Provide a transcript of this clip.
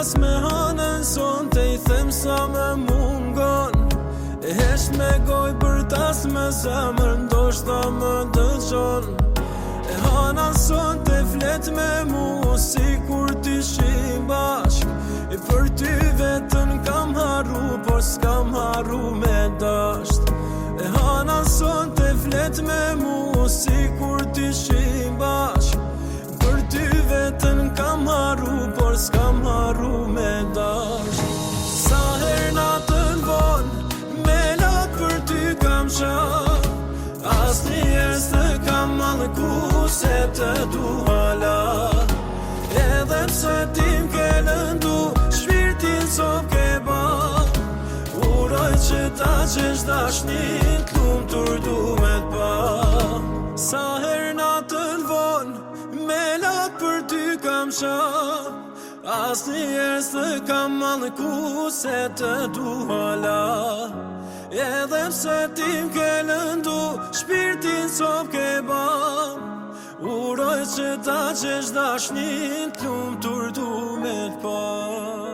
pres me hanën son te I them sa me mungon. E hesh me goj për tas me zemër, ndoshta më dëgjon. E hana son te flet me mu, si kur t'ishim bashk. E për ty vetën kam haru, por s'kam haru me dasht. E hana son te flet me mu, si kur t'ishim bashk. Për ty vetën kam haru, por s'kam haru me dasht. Sa her natën von, me lat për ty kam shah. Asnjëherë s'të kam mallku se të du hala. Edhe pse tim ke lëndu, shpirtin s'o ke ba. Uroj që ta qesh dashnin, t'lumtur du me t'pa. Sa her natën von, me lat për ty kam shah. Asnjëherë s'të kam mallku se të du hala. Edhe pse tim ke lëndu, shpirtin s'o ke ba. Uroj që ta qesh dashnin, t'lumtur du me t'pa.